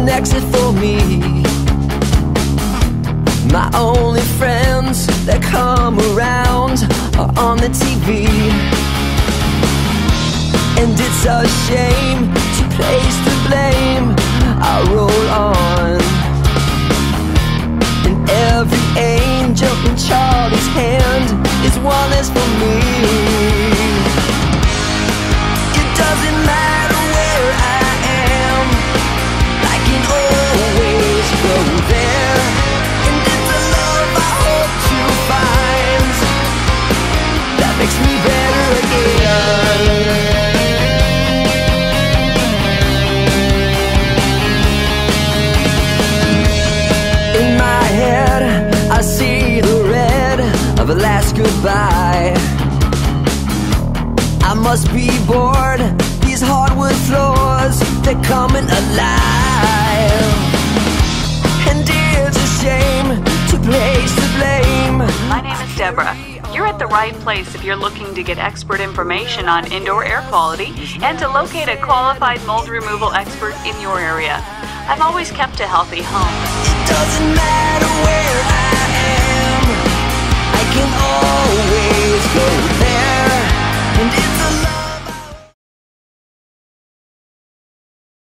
exit for me. My only friends that come around are on the TV. And it's a shame to place the blame. I roll on, and every angel in Charlie's hand is one less for me. It doesn't matter where I am, I can always go there. And it's a love I hope to find that makes me better again. I see the red of a last goodbye. I must be bored, these hardwood floors, they're coming alive. And it's a shame to place the blame. My name is Deborah. You're at the right place if you're looking to get expert information on indoor air quality and to locate a qualified mold removal expert in your area. I've always kept a healthy home. It doesn't matter where I am, I can always go